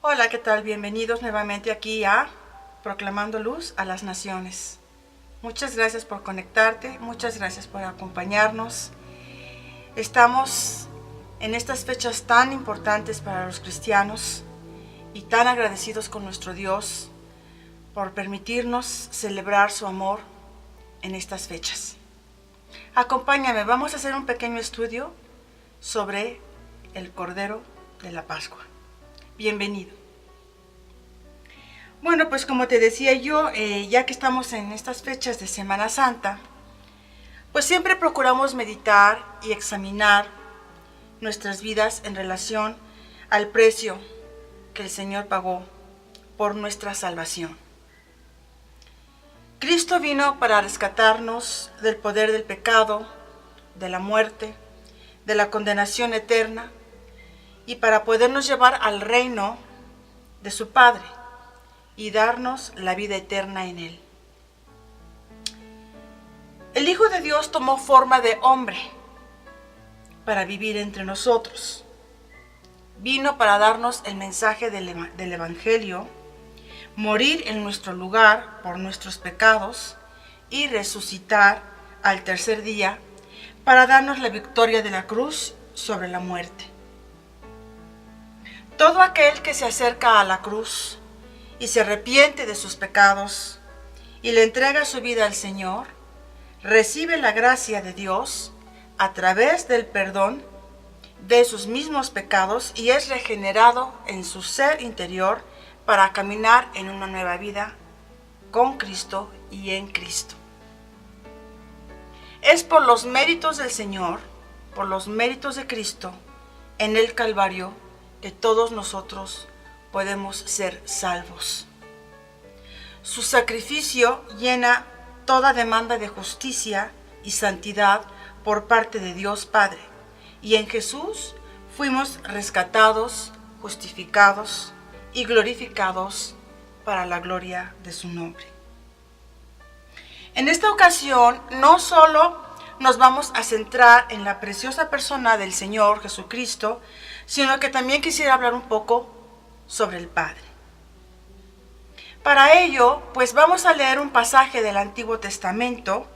Hola, ¿qué tal? Bienvenidos nuevamente aquí a Proclamando Luz a las Naciones. Muchas gracias por conectarte, muchas gracias por acompañarnos. Estamos en estas fechas tan importantes para los cristianos y tan agradecidos con nuestro Dios por permitirnos celebrar su amor en estas fechas. Acompáñame, vamos a hacer un pequeño estudio sobre el Cordero de la Pascua. Bienvenido. Bueno, pues como te decía yo, ya que estamos en estas fechas de Semana Santa, pues siempre procuramos meditar y examinar nuestras vidas en relación al precio que el Señor pagó por nuestra salvación. Cristo vino para rescatarnos del poder del pecado, de la muerte, de la condenación eterna y para podernos llevar al reino de su Padre y darnos la vida eterna en Él. El Hijo de Dios tomó forma de hombre para vivir entre nosotros. Vino para darnos el mensaje del Evangelio, morir en nuestro lugar por nuestros pecados y resucitar al tercer día para darnos la victoria de la cruz sobre la muerte. Todo aquel que se acerca a la cruz y se arrepiente de sus pecados y le entrega su vida al Señor, recibe la gracia de Dios a través del perdón de sus mismos pecados y es regenerado en su ser interior para caminar en una nueva vida con Cristo y en Cristo. Es por los méritos del Señor, por los méritos de Cristo en el Calvario, que todos nosotros podemos ser salvos. Su sacrificio llena toda demanda de justicia y santidad por parte de Dios Padre, y en Jesús fuimos rescatados, justificados y glorificados para la gloria de su nombre. En esta ocasión no solo nos vamos a centrar en la preciosa persona del Señor Jesucristo, sino que también quisiera hablar un poco sobre el Padre. Para ello, pues vamos a leer un pasaje del Antiguo Testamento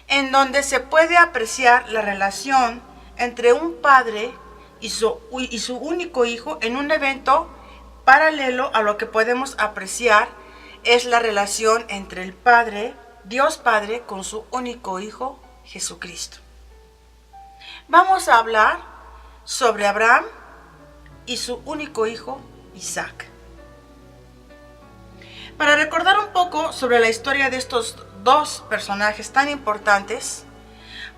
en donde se puede apreciar la relación entre un padre y su único hijo en un evento paralelo a lo que podemos apreciar es la relación entre el Padre, Dios Padre, con su único hijo, Jesucristo. Vamos a hablar sobre Abraham y su único hijo, Isaac. Para recordar un poco sobre la historia de estos dos personajes tan importantes,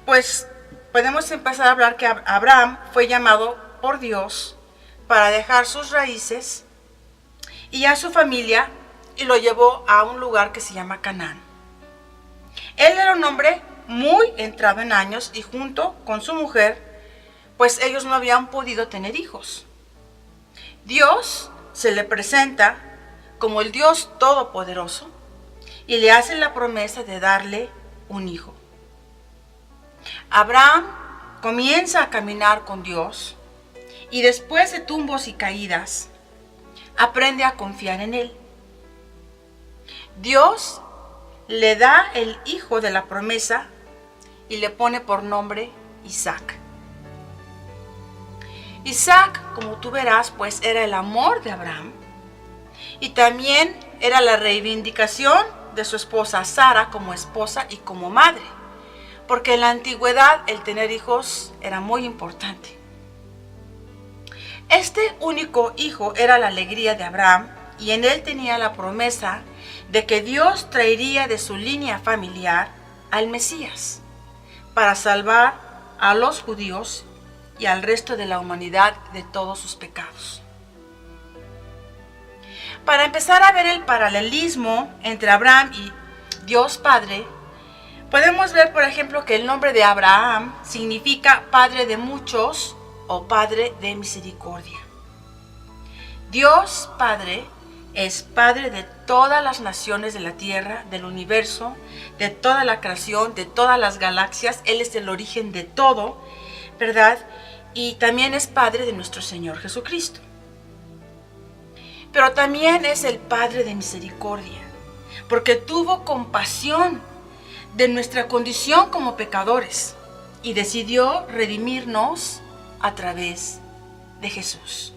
pues podemos empezar a hablar que Abraham fue llamado por Dios para dejar sus raíces y a su familia y lo llevó a un lugar que se llama Canaán. Él era un hombre muy entrado en años y junto con su mujer, pues ellos no habían podido tener hijos. Dios se le presenta como el Dios Todopoderoso y le hace la promesa de darle un hijo. Abraham comienza a caminar con Dios y después de tumbos y caídas, aprende a confiar en Él. Dios le da el hijo de la promesa y le pone por nombre Isaac. Isaac, como tú verás, pues era el amor de Abraham y también era la reivindicación de su esposa Sara como esposa y como madre, porque en la antigüedad el tener hijos era muy importante. Este único hijo era la alegría de Abraham y en él tenía la promesa de que Dios traería de su línea familiar al Mesías para salvar a los judíos y al resto de la humanidad de todos sus pecados. Para empezar a ver el paralelismo entre Abraham y Dios Padre, podemos ver, por ejemplo, que el nombre de Abraham significa Padre de muchos o Padre de misericordia. Dios Padre es Padre de todas las naciones de la tierra, del universo, de toda la creación, de todas las galaxias. Él es el origen de todo, ¿verdad? Y también es Padre de nuestro Señor Jesucristo. pero también es el Padre de misericordia, porque tuvo compasión de nuestra condición como pecadores y decidió redimirnos a través de Jesús.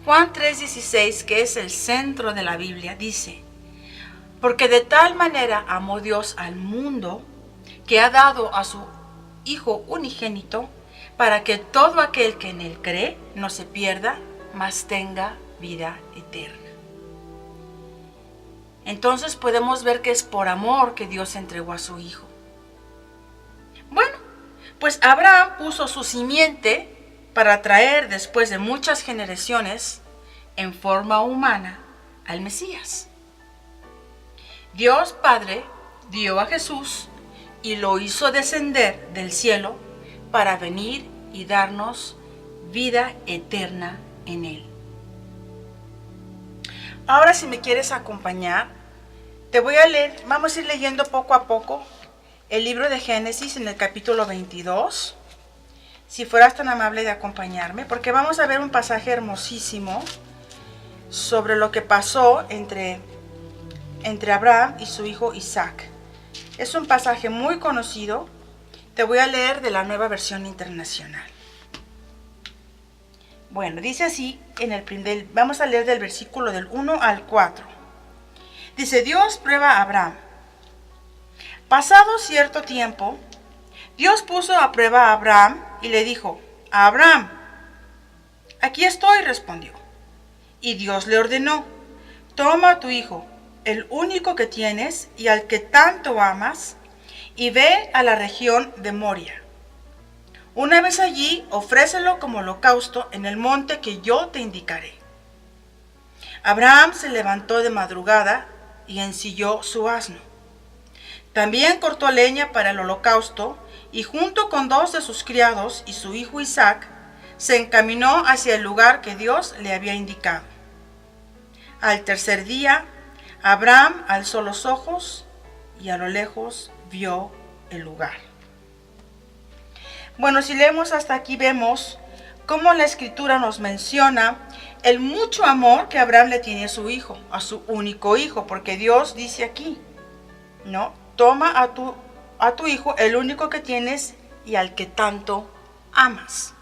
Juan 3:16, que es el centro de la Biblia, dice: porque de tal manera amó Dios al mundo, que ha dado a su Hijo unigénito, para que todo aquel que en él cree no se pierda, mas tenga vida eterna. Entonces podemos ver que es por amor que Dios entregó a su Hijo. Bueno, pues Abraham puso su simiente para traer después de muchas generaciones, en forma humana, al Mesías. Dios Padre dio a Jesús y lo hizo descender del cielo para venir y darnos vida eterna en Él. Ahora, si me quieres acompañar, te voy a leer, vamos a ir leyendo poco a poco el libro de Génesis en el capítulo 22. Si fueras tan amable de acompañarme, porque vamos a ver un pasaje hermosísimo sobre lo que pasó entre Abraham y su hijo Isaac. Es un pasaje muy conocido. Te voy a leer de la Nueva Versión Internacional. Bueno, dice así, vamos a leer del versículo del 1 al 4. Dice: Dios prueba a Abraham. Pasado cierto tiempo, Dios puso a prueba a Abraham y le dijo: Abraham. Aquí estoy, respondió. Y Dios le ordenó: toma a tu hijo, el único que tienes y al que tanto amas, y ve a la región de Moria. Una vez allí, ofrécelo como holocausto en el monte que yo te indicaré. Abraham se levantó de madrugada y ensilló su asno. También cortó leña para el holocausto y junto con 2 de sus criados y su hijo Isaac, se encaminó hacia el lugar que Dios le había indicado. Al tercer día, Abraham alzó los ojos y a lo lejos vio el lugar. Bueno, si leemos hasta aquí vemos cómo la Escritura nos menciona el mucho amor que Abraham le tiene a su hijo, a su único hijo, porque Dios dice aquí, ¿no? Toma a tu hijo, el único que tienes y al que tanto amas.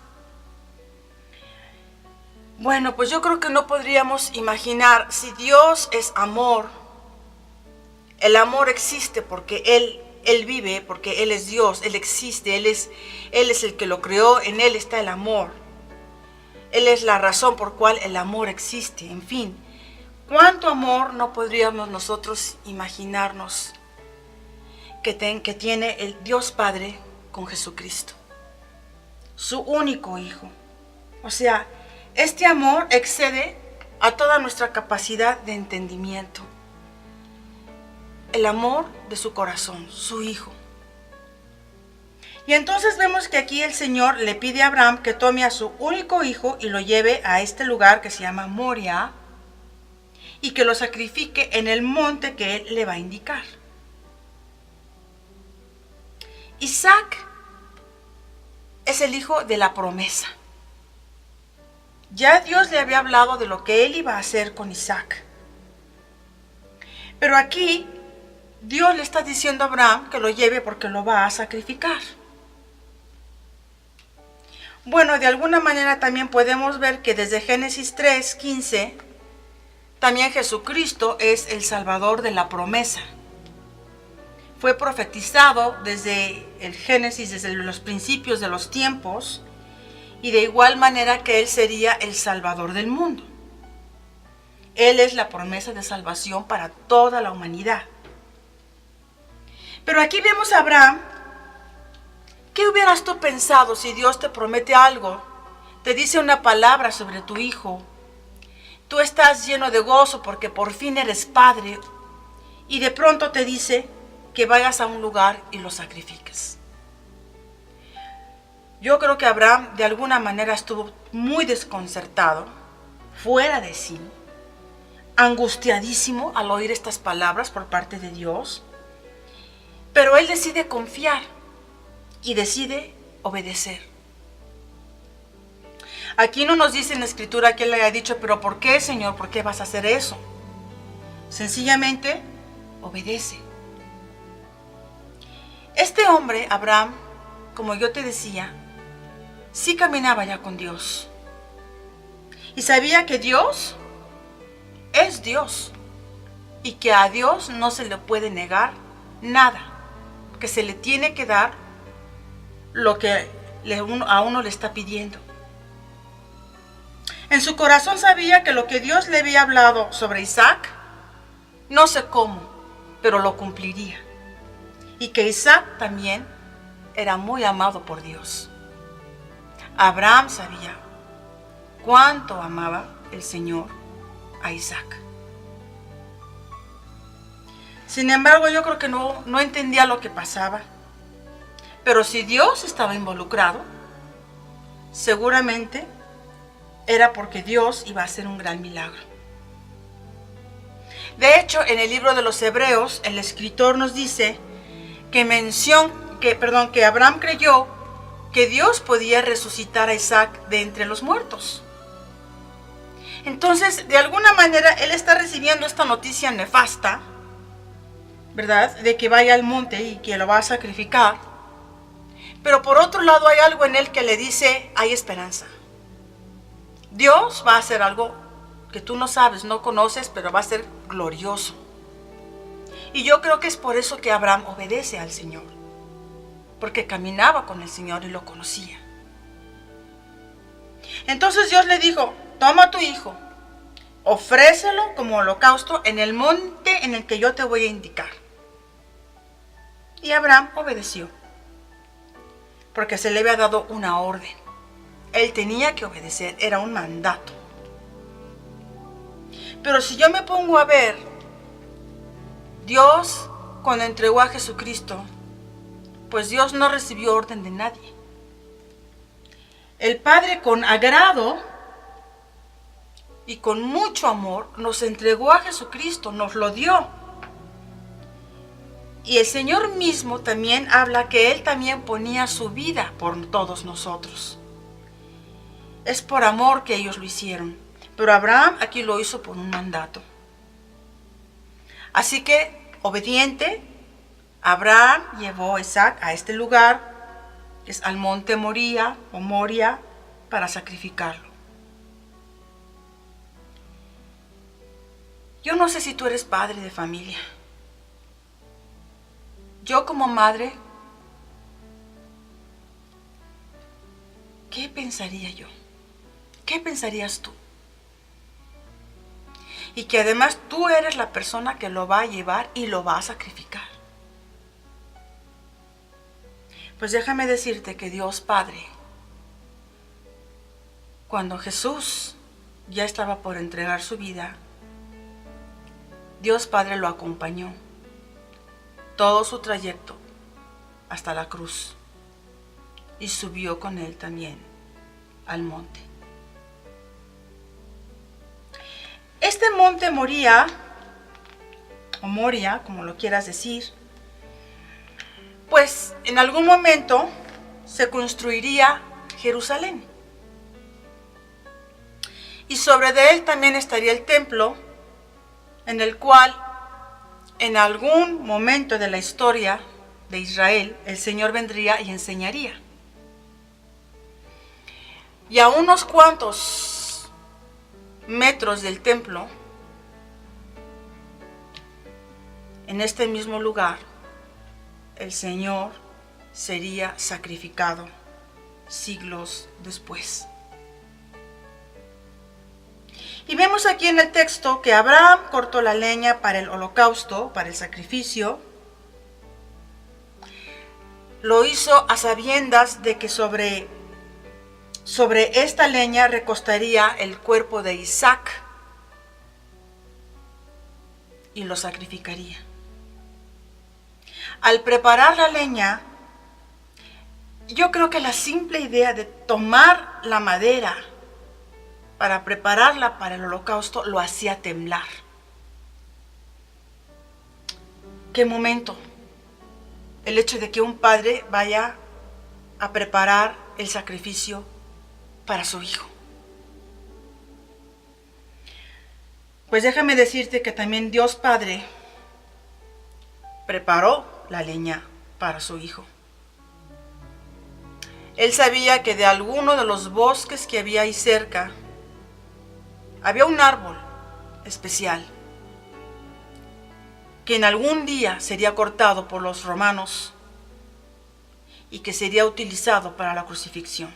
Bueno, pues yo creo que no podríamos imaginar, si Dios es amor, el amor existe porque Él vive, porque Él es Dios, Él existe, Él es el que lo creó, en Él está el amor. Él es la razón por cual el amor existe. En fin, ¿cuánto amor no podríamos nosotros imaginarnos que tiene el Dios Padre con Jesucristo, su único Hijo? O sea, este amor excede a toda nuestra capacidad de entendimiento. El amor de su corazón, su Hijo. Y entonces vemos que aquí el Señor le pide a Abraham que tome a su único hijo y lo lleve a este lugar que se llama Moria y que lo sacrifique en el monte que Él le va a indicar. Isaac es el hijo de la promesa. Ya Dios le había hablado de lo que Él iba a hacer con Isaac. Pero aquí Dios le está diciendo a Abraham que lo lleve porque lo va a sacrificar. Bueno, de alguna manera también podemos ver que desde Génesis 3:15, también Jesucristo es el Salvador de la promesa. Fue profetizado desde el Génesis, desde los principios de los tiempos, y de igual manera que Él sería el Salvador del mundo. Él es la promesa de salvación para toda la humanidad. Pero aquí vemos a Abraham. ¿Qué hubieras tú pensado si Dios te promete algo? Te dice una palabra sobre tu hijo. Tú estás lleno de gozo porque por fin eres padre. Y de pronto te dice que vayas a un lugar y lo sacrifiques. Yo creo que Abraham de alguna manera estuvo muy desconcertado, fuera de sí, angustiadísimo al oír estas palabras por parte de Dios. Pero él decide confiar y decide obedecer. Aquí no nos dice en la escritura que él le haya dicho, pero ¿por qué, Señor? ¿Por qué vas a hacer eso? Sencillamente obedece. Este hombre, Abraham, como yo te decía, sí caminaba ya con Dios. Y sabía que Dios es Dios. Y que a Dios no se le puede negar nada. Que se le tiene que dar lo que a uno le está pidiendo. En su corazón sabía que lo que Dios le había hablado sobre Isaac, no sé cómo, pero lo cumpliría. Y que Isaac también era muy amado por Dios. Abraham sabía cuánto amaba el Señor a Isaac. Sin embargo, yo creo que no entendía lo que pasaba. Pero si Dios estaba involucrado, seguramente era porque Dios iba a hacer un gran milagro. De hecho, en el libro de los Hebreos, el escritor nos dice que Abraham creyó que Dios podía resucitar a Isaac de entre los muertos. Entonces, de alguna manera, él está recibiendo esta noticia nefasta, ¿verdad? De que vaya al monte y que lo va a sacrificar. Pero por otro lado hay algo en él que le dice, hay esperanza. Dios va a hacer algo que tú no sabes, no conoces, pero va a ser glorioso. Y yo creo que es por eso que Abraham obedece al Señor. Porque caminaba con el Señor y lo conocía. Entonces Dios le dijo, toma a tu hijo, ofrécelo como holocausto en el monte en el que yo te voy a indicar. Y Abraham obedeció. Porque se le había dado una orden. Él tenía que obedecer, era un mandato. Pero si yo me pongo a ver, Dios cuando entregó a Jesucristo, pues Dios no recibió orden de nadie. El Padre con agrado y con mucho amor nos entregó a Jesucristo, nos lo dio. Y el Señor mismo también habla que Él también ponía su vida por todos nosotros. Es por amor que ellos lo hicieron. Pero Abraham aquí lo hizo por un mandato. Así que, obediente, Abraham llevó a Isaac a este lugar, que es al monte Moría o Moria, para sacrificarlo. Yo no sé si tú eres padre de familia. Yo como madre, ¿qué pensaría yo? ¿Qué pensarías tú? Y que además tú eres la persona que lo va a llevar y lo va a sacrificar. Pues déjame decirte que Dios Padre, cuando Jesús ya estaba por entregar su vida, Dios Padre lo acompañó todo su trayecto hasta la cruz y subió con él también al monte. Este monte Moría, o Moria, como lo quieras decir, pues en algún momento se construiría Jerusalén. Y sobre de él también estaría el templo, en el cual en algún momento de la historia de Israel el Señor vendría y enseñaría. Y a unos cuantos metros del templo, en este mismo lugar, el Señor sería sacrificado siglos después. Y vemos aquí en el texto que Abraham cortó la leña para el holocausto, para el sacrificio. Lo hizo a sabiendas de que sobre esta leña recostaría el cuerpo de Isaac y lo sacrificaría. Al preparar la leña, yo creo que la simple idea de tomar la madera para prepararla para el holocausto lo hacía temblar. ¿Qué momento? El hecho de que un padre vaya a preparar el sacrificio para su hijo. Pues déjame decirte que también Dios Padre preparó la leña para su hijo. Él sabía que de alguno de los bosques que había ahí cerca había un árbol especial que en algún día sería cortado por los romanos y que sería utilizado para la crucifixión.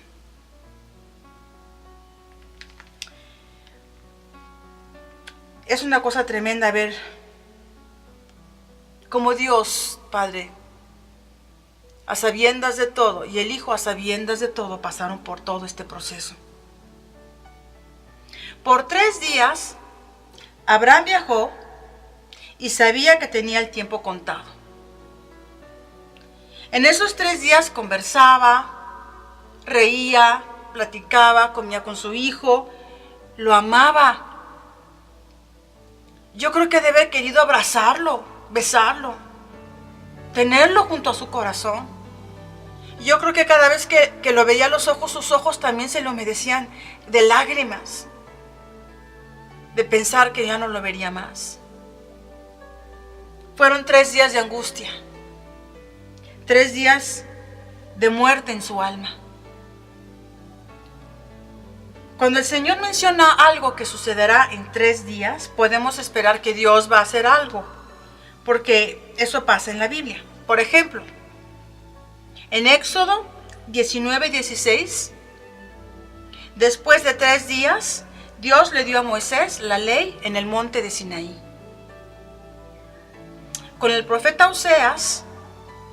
Es una cosa tremenda ver cómo Dios Padre, a sabiendas de todo, y el Hijo a sabiendas de todo, pasaron por todo este proceso. Por 3 días, Abraham viajó y sabía que tenía el tiempo contado. En esos 3 días conversaba, reía, platicaba, comía con su hijo, lo amaba. Yo creo que debe haber querido abrazarlo, besarlo, tenerlo junto a su corazón. Yo creo que cada vez que lo veía a los ojos, sus ojos también se le humedecían de lágrimas, de pensar que ya no lo vería más. Fueron 3 días de angustia, 3 días de muerte en su alma. Cuando el Señor menciona algo que sucederá en 3 días, podemos esperar que Dios va a hacer algo, porque eso pasa en la Biblia. Por ejemplo, en Éxodo 19:16, después de 3 días, Dios le dio a Moisés la ley en el monte de Sinaí. Con el profeta Oseas,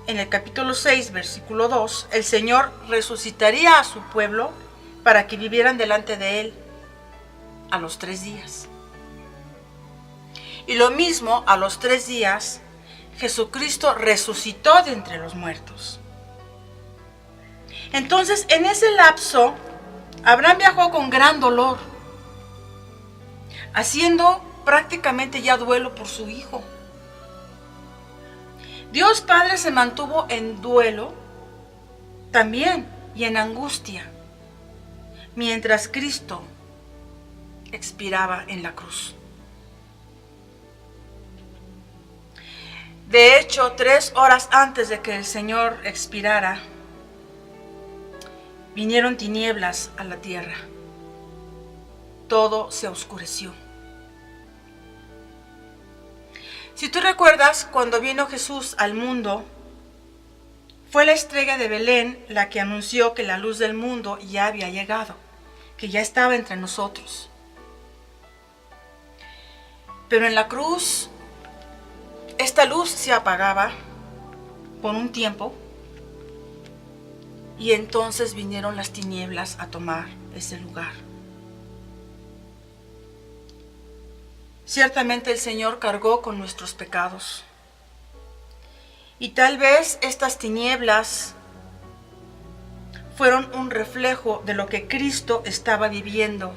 en el capítulo 6, versículo 2, el Señor resucitaría a su pueblo para que vivieran delante de Él a los 3 días. Y lo mismo, a los 3 días, Jesucristo resucitó de entre los muertos. Entonces, en ese lapso, Abraham viajó con gran dolor, haciendo prácticamente ya duelo por su hijo. Dios Padre se mantuvo en duelo también y en angustia, mientras Cristo expiraba en la cruz. De hecho, 3 horas antes de que el Señor expirara, vinieron tinieblas a la tierra. Todo se oscureció. Si tú recuerdas, cuando vino Jesús al mundo, fue la estrella de Belén la que anunció que la luz del mundo ya había llegado, que ya estaba entre nosotros. Pero en la cruz, esta luz se apagaba por un tiempo y entonces vinieron las tinieblas a tomar ese lugar. Ciertamente el Señor cargó con nuestros pecados. Y tal vez estas tinieblas fueron un reflejo de lo que Cristo estaba viviendo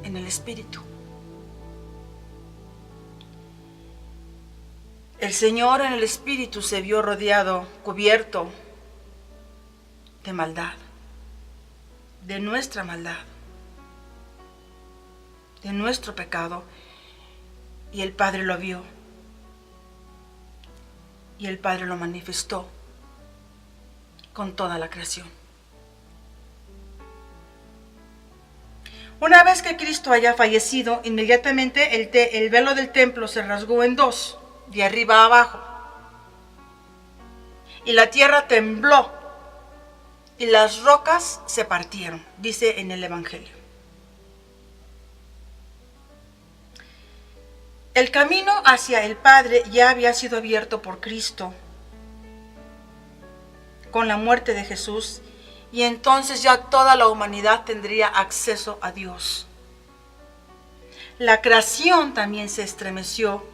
en el Espíritu. El Señor en el Espíritu se vio rodeado, cubierto de maldad, de nuestra maldad, de nuestro pecado. Y el Padre lo vio. Y el Padre lo manifestó con toda la creación. Una vez que Cristo haya fallecido, inmediatamente el velo del templo se rasgó en 2, de arriba a abajo. Y la tierra tembló y las rocas se partieron, dice en el Evangelio. El camino hacia el Padre ya había sido abierto por Cristo con la muerte de Jesús, y entonces ya toda la humanidad tendría acceso a Dios. La creación también se estremeció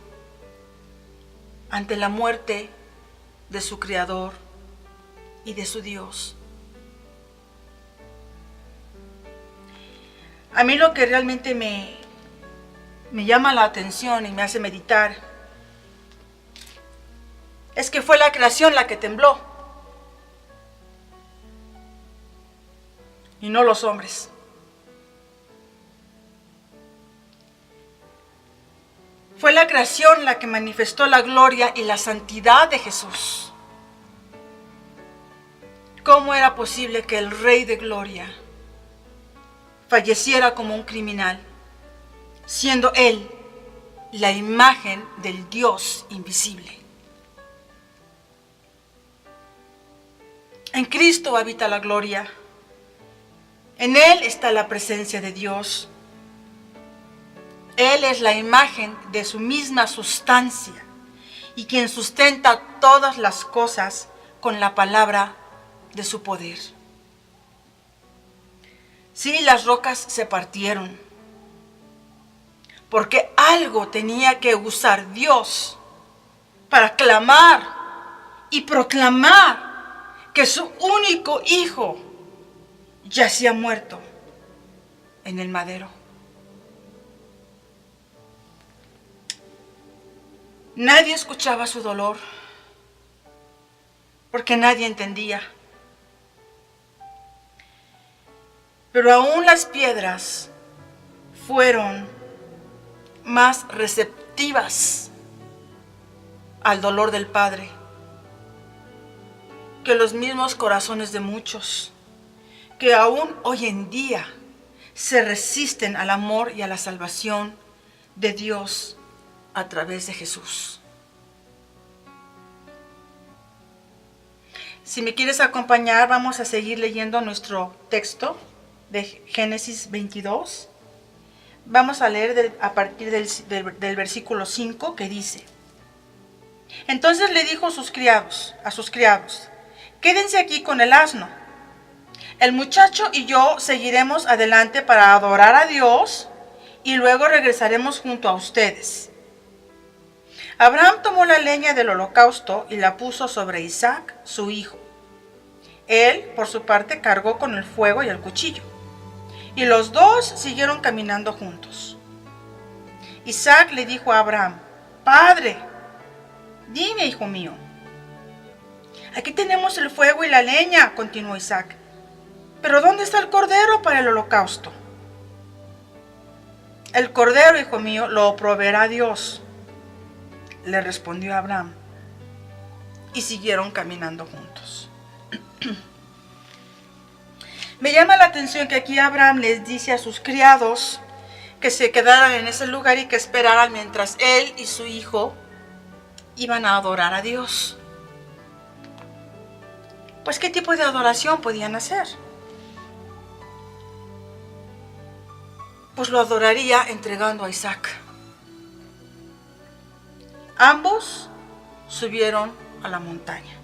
ante la muerte de su Creador y de su Dios. A mí lo que realmente me llama la atención y me hace meditar es que fue la creación la que tembló y no los hombres. Fue la creación la que manifestó la gloria y la santidad de Jesús. ¿Cómo era posible que el Rey de Gloria falleciera como un criminal, siendo Él la imagen del Dios invisible? En Cristo habita la gloria. En Él está la presencia de Dios. Él es la imagen de su misma sustancia y quien sustenta todas las cosas con la palabra de su poder. Sí, las rocas se partieron, porque algo tenía que usar Dios para clamar y proclamar que su único hijo yacía muerto en el madero. Nadie escuchaba su dolor, porque nadie entendía. Pero aún las piedras fueron más receptivas al dolor del Padre que los mismos corazones de muchos, que aún hoy en día se resisten al amor y a la salvación de Dios a través de Jesús. Si me quieres acompañar, vamos a seguir leyendo nuestro texto de Génesis 22. Vamos a leer a partir del versículo 5, que dice: Entonces le dijo a sus criados, quédense aquí con el asno. El muchacho y yo seguiremos adelante para adorar a Dios y luego regresaremos junto a ustedes. Abraham tomó la leña del holocausto y la puso sobre Isaac, su hijo. Él, por su parte, cargó con el fuego y el cuchillo, y los dos siguieron caminando juntos. Isaac le dijo a Abraham: Padre, dime, hijo mío. Aquí tenemos el fuego y la leña, continuó Isaac, pero ¿dónde está el cordero para el holocausto? El cordero, hijo mío, lo proveerá Dios, le respondió Abraham, y siguieron caminando juntos. Me llama la atención que aquí Abraham les dice a sus criados que se quedaran en ese lugar y que esperaran mientras él y su hijo iban a adorar a Dios. Pues, ¿qué tipo de adoración podían hacer? Pues lo adoraría entregando a Isaac. Ambos subieron a la montaña.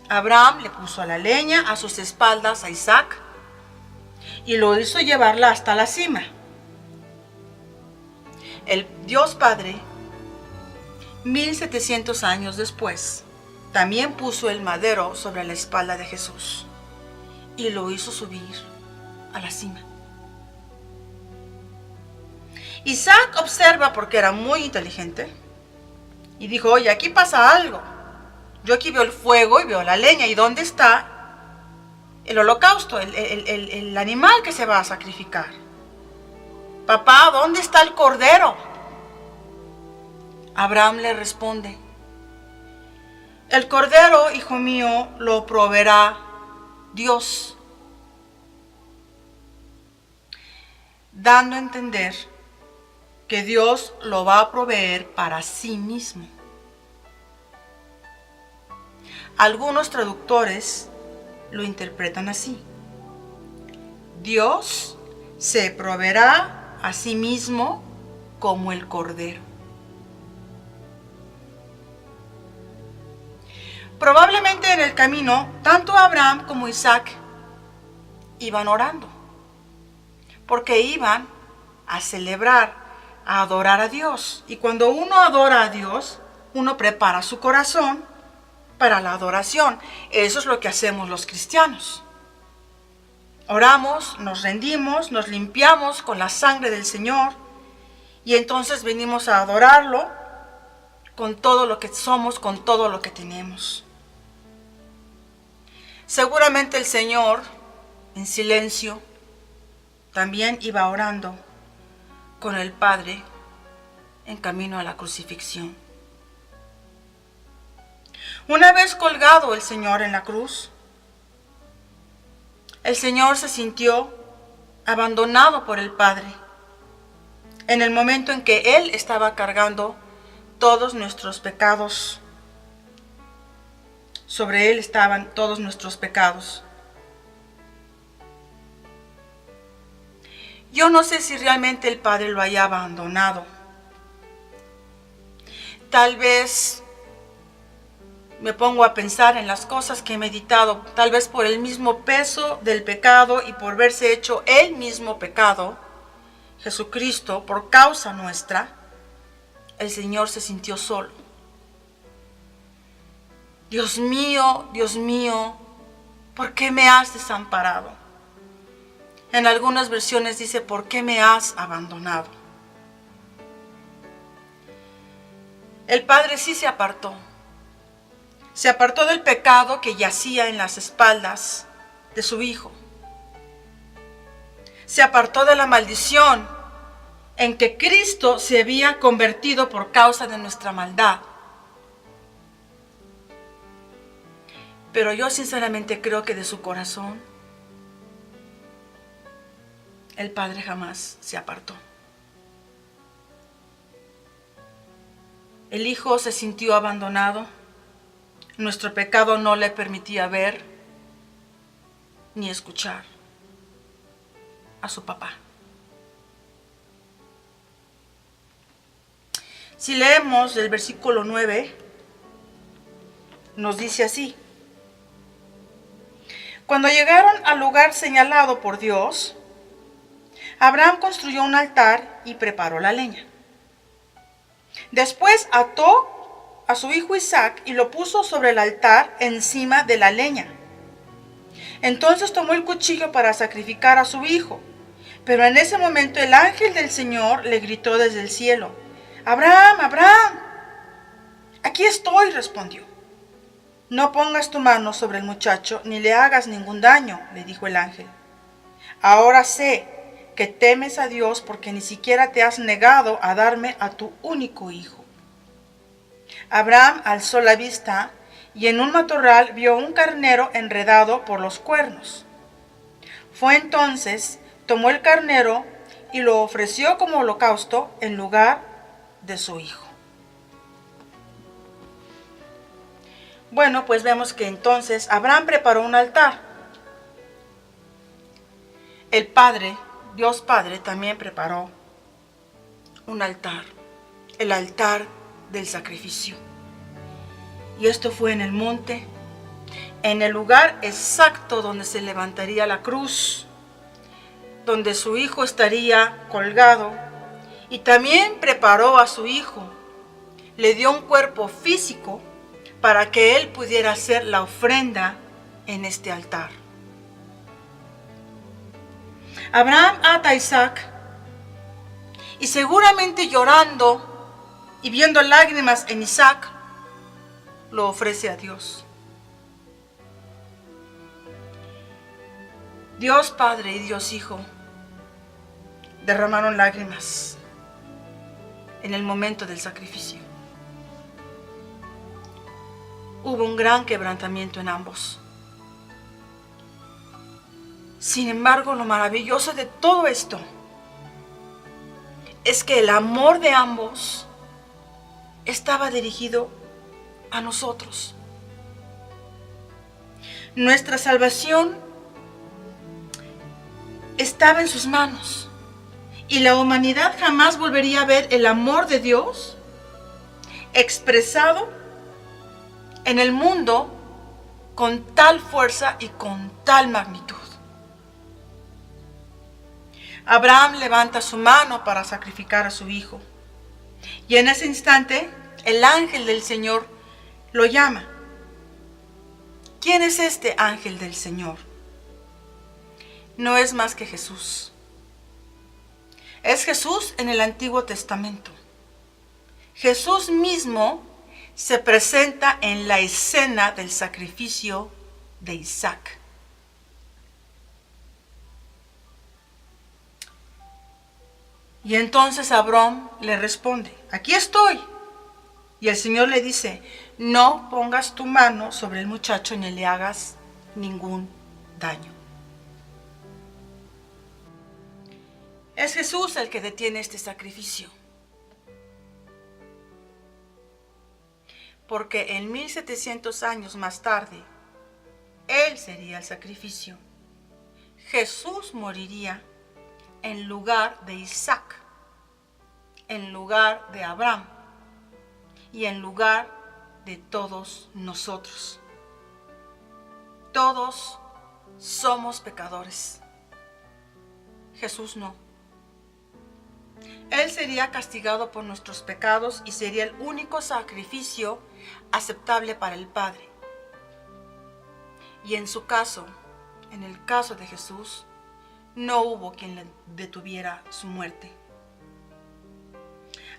Abraham le puso a la leña a sus espaldas a Isaac y lo hizo llevarla hasta la cima. El Dios Padre, 1700 años después, también puso el madero sobre la espalda de Jesús y lo hizo subir a la cima. Isaac observa, porque era muy inteligente, y dijo: oye, aquí pasa algo. Yo aquí veo el fuego y veo la leña. ¿Y dónde está el holocausto, el animal que se va a sacrificar? Papá, ¿dónde está el cordero? Abraham le responde: el cordero, hijo mío, lo proveerá Dios, dando a entender que Dios lo va a proveer para sí mismo. Algunos traductores lo interpretan así: Dios se proveerá a sí mismo como el cordero. Probablemente en el camino, tanto Abraham como Isaac iban orando, porque iban a celebrar, a adorar a Dios. Y cuando uno adora a Dios, uno prepara su corazón para la adoración. Eso es lo que hacemos los cristianos. Oramos, nos rendimos, nos limpiamos con la sangre del Señor y entonces venimos a adorarlo con todo lo que somos, con todo lo que tenemos. Seguramente el Señor, en silencio, también iba orando con el Padre en camino a la crucifixión. Una vez colgado el Señor en la cruz, el Señor se sintió abandonado por el Padre en el momento en que Él estaba cargando todos nuestros pecados. Sobre Él estaban todos nuestros pecados. Yo no sé si realmente el Padre lo haya abandonado. Tal vez me pongo a pensar en las cosas que he meditado, tal vez por el mismo peso del pecado y por verse hecho el mismo pecado, Jesucristo, por causa nuestra, el Señor se sintió solo. Dios mío, ¿por qué me has desamparado? En algunas versiones dice, ¿por qué me has abandonado? El Padre sí se apartó. Se apartó del pecado que yacía en las espaldas de su Hijo. Se apartó de la maldición en que Cristo se había convertido por causa de nuestra maldad. Pero yo sinceramente creo que de su corazón el Padre jamás se apartó. El Hijo se sintió abandonado. Nuestro pecado no le permitía ver ni escuchar a su papá. Si leemos el versículo 9, nos dice así: cuando llegaron al lugar señalado por Dios, Abraham construyó un altar y preparó la leña. Después ató a su hijo Isaac y lo puso sobre el altar encima de la leña. Entonces tomó el cuchillo para sacrificar a su hijo. Pero en ese momento el ángel del Señor le gritó desde el cielo: Abraham, Abraham. Aquí estoy, respondió. No pongas tu mano sobre el muchacho ni le hagas ningún daño, le dijo el ángel. Ahora sé que temes a Dios porque ni siquiera te has negado a darme a tu único hijo. Abraham alzó la vista y en un matorral vio un carnero enredado por los cuernos. Fue entonces, tomó el carnero y lo ofreció como holocausto en lugar de su hijo. Bueno, pues vemos que entonces Abraham preparó un altar. El Padre, Dios Padre, también preparó un altar, el altar del sacrificio. Y esto fue en el monte, en el lugar exacto donde se levantaría la cruz, donde su hijo estaría colgado, y también preparó a su hijo, le dio un cuerpo físico para que él pudiera hacer la ofrenda en este altar. Abraham ata a Isaac y seguramente llorando y viendo lágrimas en Isaac, lo ofrece a Dios. Dios Padre y Dios Hijo derramaron lágrimas en el momento del sacrificio. Hubo un gran quebrantamiento en ambos. Sin embargo, lo maravilloso de todo esto es que el amor de ambos estaba dirigido a nosotros. Nuestra salvación estaba en sus manos y la humanidad jamás volvería a ver el amor de Dios expresado en el mundo con tal fuerza y con tal magnitud. Abraham levanta su mano para sacrificar a su hijo. Y en ese instante, el ángel del Señor lo llama. ¿Quién es este ángel del Señor? No es más que Jesús. Es Jesús en el Antiguo Testamento. Jesús mismo se presenta en la escena del sacrificio de Isaac. Y entonces Abraham le responde, aquí estoy. Y el Señor le dice, no pongas tu mano sobre el muchacho ni le hagas ningún daño. Es Jesús el que detiene este sacrificio. Porque en 1700 años más tarde, Él sería el sacrificio. Jesús moriría en lugar de Isaac, en lugar de Abraham y en lugar de todos nosotros. Todos somos pecadores. Jesús no. Él sería castigado por nuestros pecados y sería el único sacrificio aceptable para el Padre. Y en su caso, en el caso de Jesús, no hubo quien le detuviera su muerte.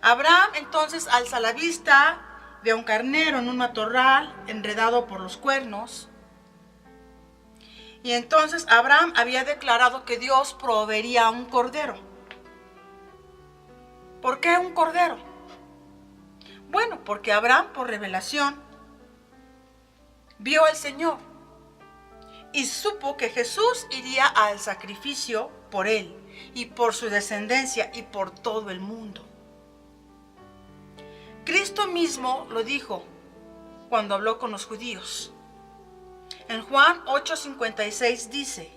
Abraham entonces alza la vista, ve a un carnero en un matorral enredado por los cuernos. Y entonces Abraham había declarado que Dios proveería un cordero. ¿Por qué un cordero? Bueno, porque Abraham por revelación vio al Señor y supo que Jesús iría al sacrificio por él y por su descendencia y por todo el mundo. Cristo mismo lo dijo cuando habló con los judíos. En Juan 8:56 dice,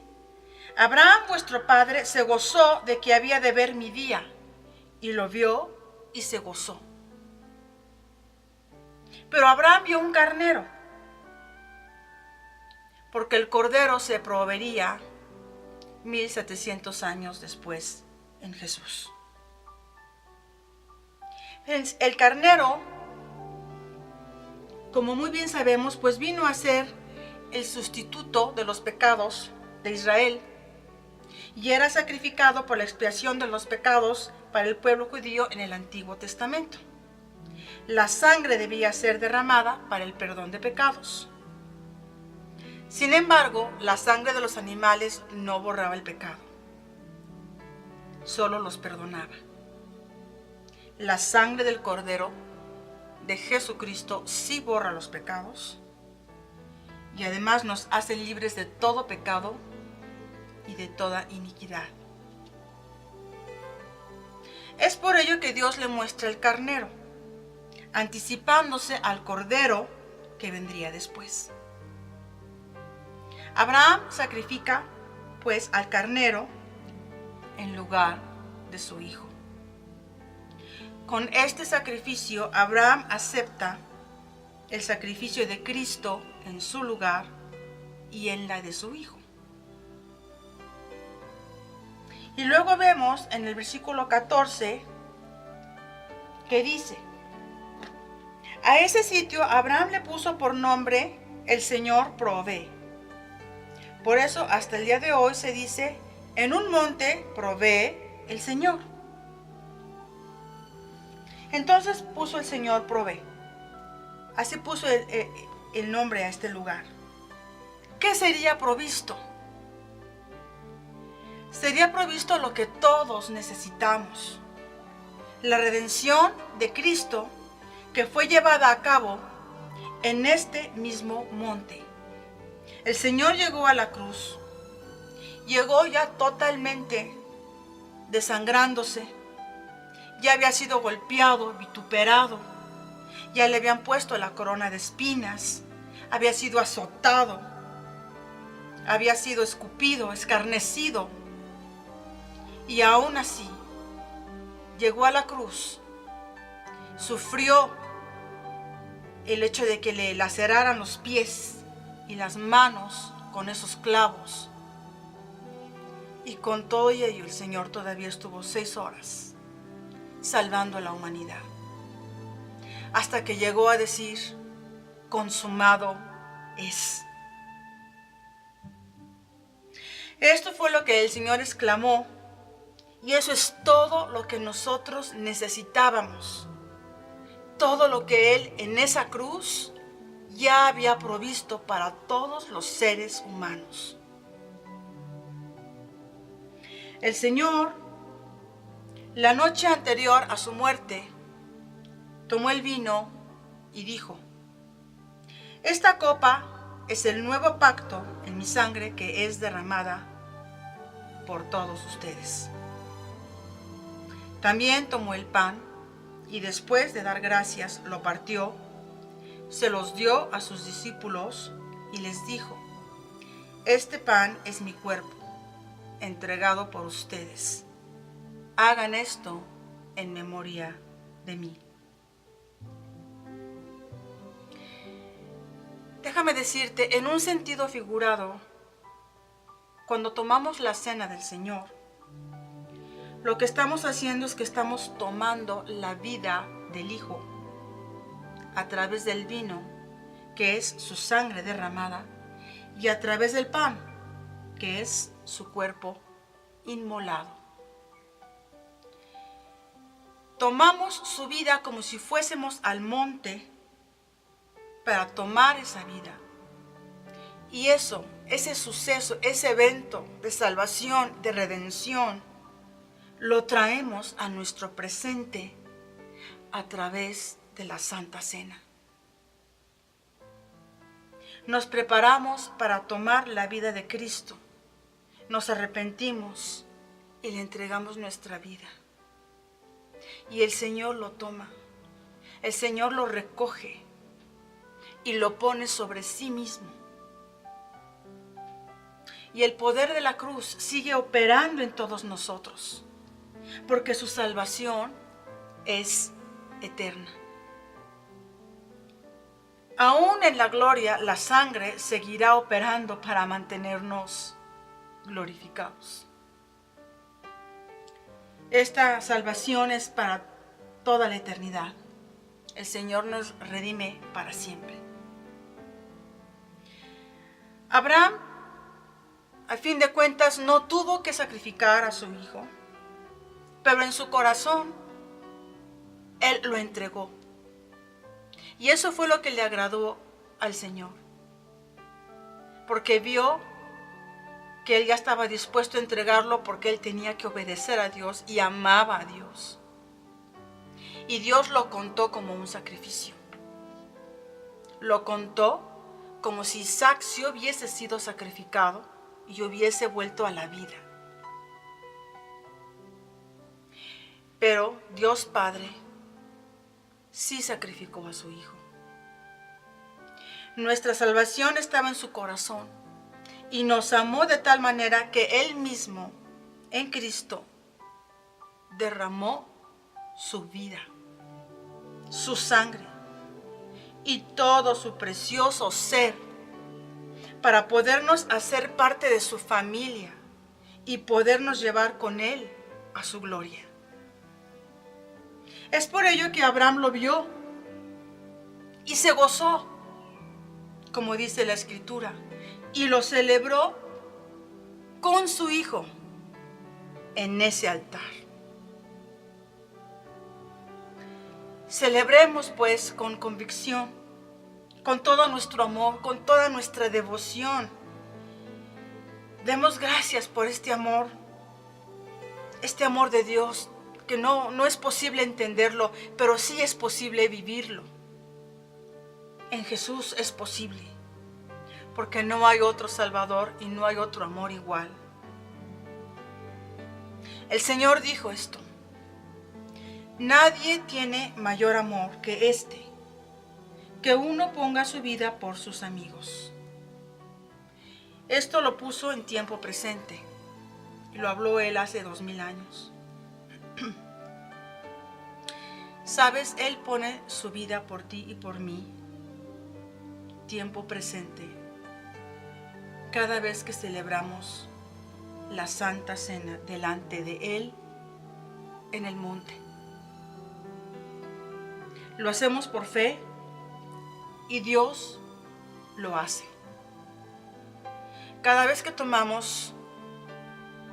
Abraham vuestro padre se gozó de que había de ver mi día, y lo vio y se gozó. Pero Abraham vio un carnero, porque el cordero se proveería 1700 años después en Jesús. El carnero, como muy bien sabemos, pues vino a ser el sustituto de los pecados de Israel y era sacrificado por la expiación de los pecados para el pueblo judío en el Antiguo Testamento. La sangre debía ser derramada para el perdón de pecados. Sin embargo, la sangre de los animales no borraba el pecado, solo los perdonaba. La sangre del Cordero de Jesucristo sí borra los pecados y además nos hace libres de todo pecado y de toda iniquidad. Es por ello que Dios le muestra el carnero, anticipándose al Cordero que vendría después. Abraham sacrifica pues al carnero en lugar de su hijo. Con este sacrificio, Abraham acepta el sacrificio de Cristo en su lugar y en la de su hijo. Y luego vemos en el versículo 14 que dice, a ese sitio Abraham le puso por nombre el Señor provee. Por eso hasta el día de hoy se dice, en un monte provee el Señor. Entonces puso el Señor provee. Así puso el nombre a este lugar. ¿Qué sería provisto? Sería provisto lo que todos necesitamos. La redención de Cristo que fue llevada a cabo en este mismo monte. El Señor llegó a la cruz. Llegó ya totalmente desangrándose. Ya había sido golpeado, vituperado. Ya le habían puesto la corona de espinas. Había sido azotado. Había sido escupido, escarnecido. Y aún así, llegó a la cruz. Sufrió el hecho de que le laceraran los pies y las manos con esos clavos. Y con todo ello, el Señor todavía estuvo 6 horas salvando a la humanidad. Hasta que llegó a decir, consumado es. Esto fue lo que el Señor exclamó, y eso es todo lo que nosotros necesitábamos. Todo lo que Él en esa cruz ya había provisto para todos los seres humanos. El Señor La noche anterior a su muerte, tomó el vino y dijo: esta copa es el nuevo pacto en mi sangre que es derramada por todos ustedes. También tomó el pan y después de dar gracias lo partió, se los dio a sus discípulos y les dijo: este pan es mi cuerpo, entregado por ustedes. Hagan esto en memoria de mí. Déjame decirte, en un sentido figurado, cuando tomamos la cena del Señor, lo que estamos haciendo es que estamos tomando la vida del Hijo a través del vino, que es su sangre derramada, y a través del pan, que es su cuerpo inmolado. Tomamos su vida como si fuésemos al monte para tomar esa vida. Y ese suceso, ese evento de salvación, de redención, lo traemos a nuestro presente a través de la Santa Cena. Nos preparamos para tomar la vida de Cristo. Nos arrepentimos y le entregamos nuestra vida. Y el Señor lo toma. El Señor lo recoge y lo pone sobre sí mismo. Y el poder de la cruz sigue operando en todos nosotros, porque su salvación es eterna. Aún en la gloria, la sangre seguirá operando para mantenernos glorificados. Esta salvación es para toda la eternidad. El Señor nos redime para siempre. Abraham, a fin de cuentas, no tuvo que sacrificar a su hijo, pero en su corazón, él lo entregó. Y eso fue lo que le agradó al Señor, porque vio que él ya estaba dispuesto a entregarlo porque él tenía que obedecer a Dios y amaba a Dios. Y Dios lo contó como un sacrificio. Lo contó como si Isaac sí hubiese sido sacrificado y hubiese vuelto a la vida. Pero Dios Padre sí sacrificó a su Hijo. Nuestra salvación estaba en su corazón y nos amó de tal manera que Él mismo, en Cristo, derramó su vida, su sangre y todo su precioso ser para podernos hacer parte de su familia y podernos llevar con Él a su gloria. Es por ello que Abraham lo vio y se gozó, como dice la Escritura, y lo celebró con su hijo en ese altar. Celebremos pues con convicción, con todo nuestro amor, con toda nuestra devoción. Demos gracias por este amor de Dios, que no es posible entenderlo, pero sí es posible vivirlo. En Jesús es posible, porque no hay otro Salvador y no hay otro amor igual. El Señor dijo esto: nadie tiene mayor amor que este, que uno ponga su vida por sus amigos. Esto lo puso en tiempo presente y lo habló Él hace 2000 años. Sabes, Él pone su vida por ti y por mí, tiempo presente, cada vez que celebramos la Santa Cena delante de Él en el monte. Lo hacemos por fe y Dios lo hace. Cada vez que tomamos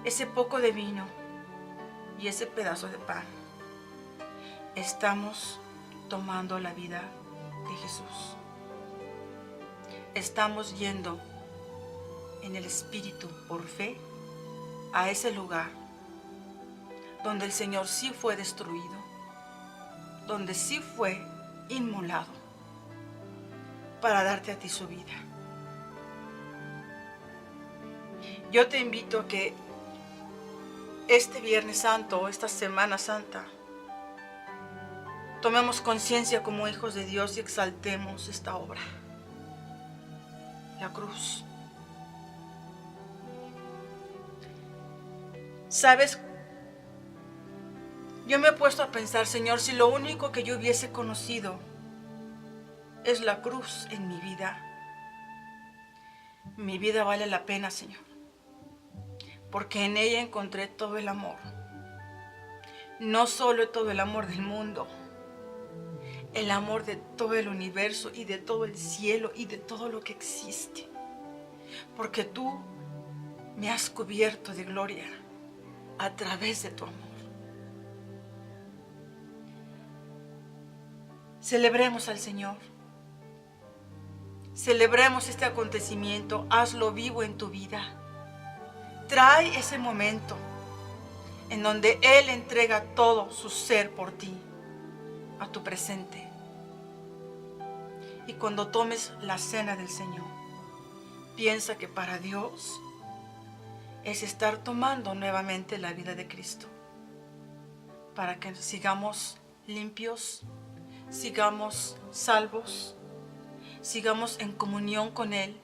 ese poco de vino y ese pedazo de pan, estamos tomando la vida de Jesús. Estamos yendo en el Espíritu por fe a ese lugar donde el Señor sí fue destruido, donde sí fue inmolado para darte a ti su vida. Yo te invito a que este Viernes Santo, esta Semana Santa, tomemos conciencia como hijos de Dios y exaltemos esta obra, la cruz. ¿Sabes? Yo me he puesto a pensar, Señor, si lo único que yo hubiese conocido es la cruz en mi vida vale la pena, Señor, porque en ella encontré todo el amor. No solo todo el amor del mundo, el amor de todo el universo y de todo el cielo y de todo lo que existe. Porque tú me has cubierto de gloria a través de tu amor. Celebremos al Señor. Celebremos este acontecimiento. Hazlo vivo en tu vida. Trae ese momento en donde Él entrega todo su ser por ti, a tu presente. Y cuando tomes la cena del Señor, piensa que para Dios es estar tomando nuevamente la vida de Cristo, para que sigamos limpios, sigamos salvos, sigamos en comunión con Él.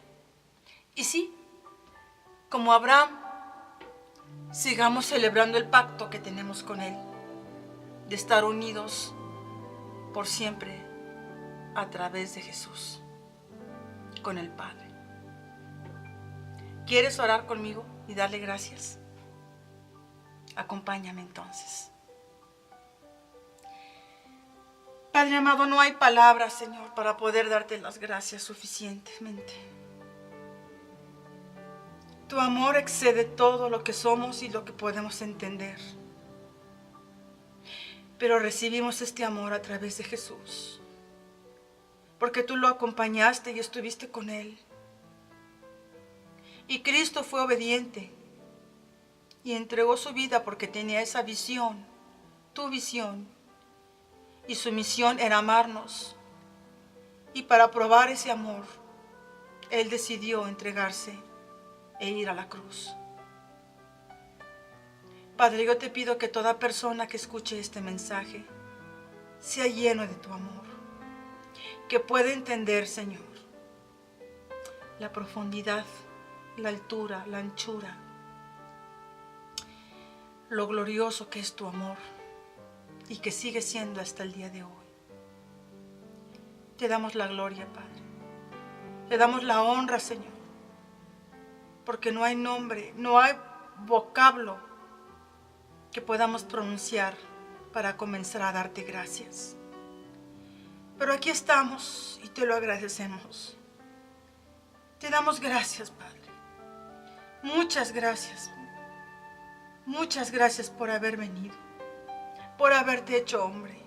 Y sí, como Abraham, sigamos celebrando el pacto que tenemos con Él, de estar unidos por siempre a través de Jesús, con el Padre. ¿Quieres orar conmigo y darle gracias? Acompáñame entonces. Padre amado, no hay palabras, Señor, para poder darte las gracias suficientemente. Tu amor excede todo lo que somos y lo que podemos entender. Pero recibimos este amor a través de Jesús, porque tú lo acompañaste y estuviste con Él. Y Cristo fue obediente y entregó su vida porque tenía esa visión, tu visión. Y su misión era amarnos. Y para probar ese amor, Él decidió entregarse e ir a la cruz. Padre, yo te pido que toda persona que escuche este mensaje sea lleno de tu amor, que pueda entender, Señor, la profundidad, la altura, la anchura, lo glorioso que es tu amor y que sigue siendo hasta el día de hoy. Te damos la gloria, Padre. Te damos la honra, Señor, porque no hay nombre, no hay vocablo que podamos pronunciar para comenzar a darte gracias. Pero aquí estamos y te lo agradecemos. Te damos gracias, Padre. Muchas gracias. Muchas gracias por haber venido, por haberte hecho hombre,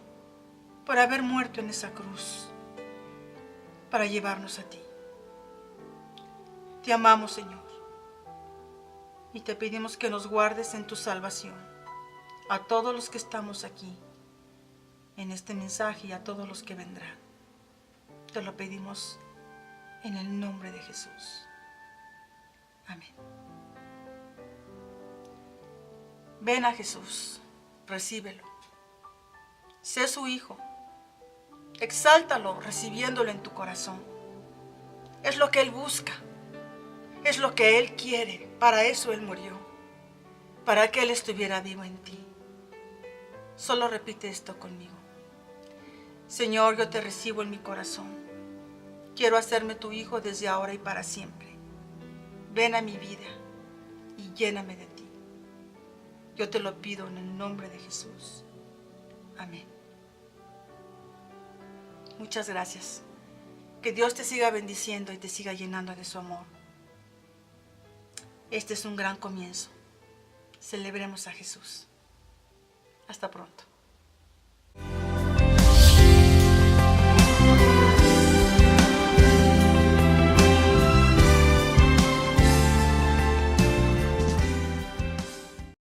por haber muerto en esa cruz, para llevarnos a ti. Te amamos, Señor, y te pedimos que nos guardes en tu salvación, a todos los que estamos aquí, en este mensaje y a todos los que vendrán. Te lo pedimos en el nombre de Jesús. Amén. Ven a Jesús, recíbelo. Sé su hijo. Exáltalo recibiéndolo en tu corazón. Es lo que Él busca. Es lo que Él quiere. Para eso Él murió. Para que Él estuviera vivo en ti. Solo repite esto conmigo. Señor, yo te recibo en mi corazón. Quiero hacerme tu hijo desde ahora y para siempre. Ven a mi vida y lléname de ti. Yo te lo pido en el nombre de Jesús. Amén. Muchas gracias. Que Dios te siga bendiciendo y te siga llenando de su amor. Este es un gran comienzo. Celebremos a Jesús. Hasta pronto.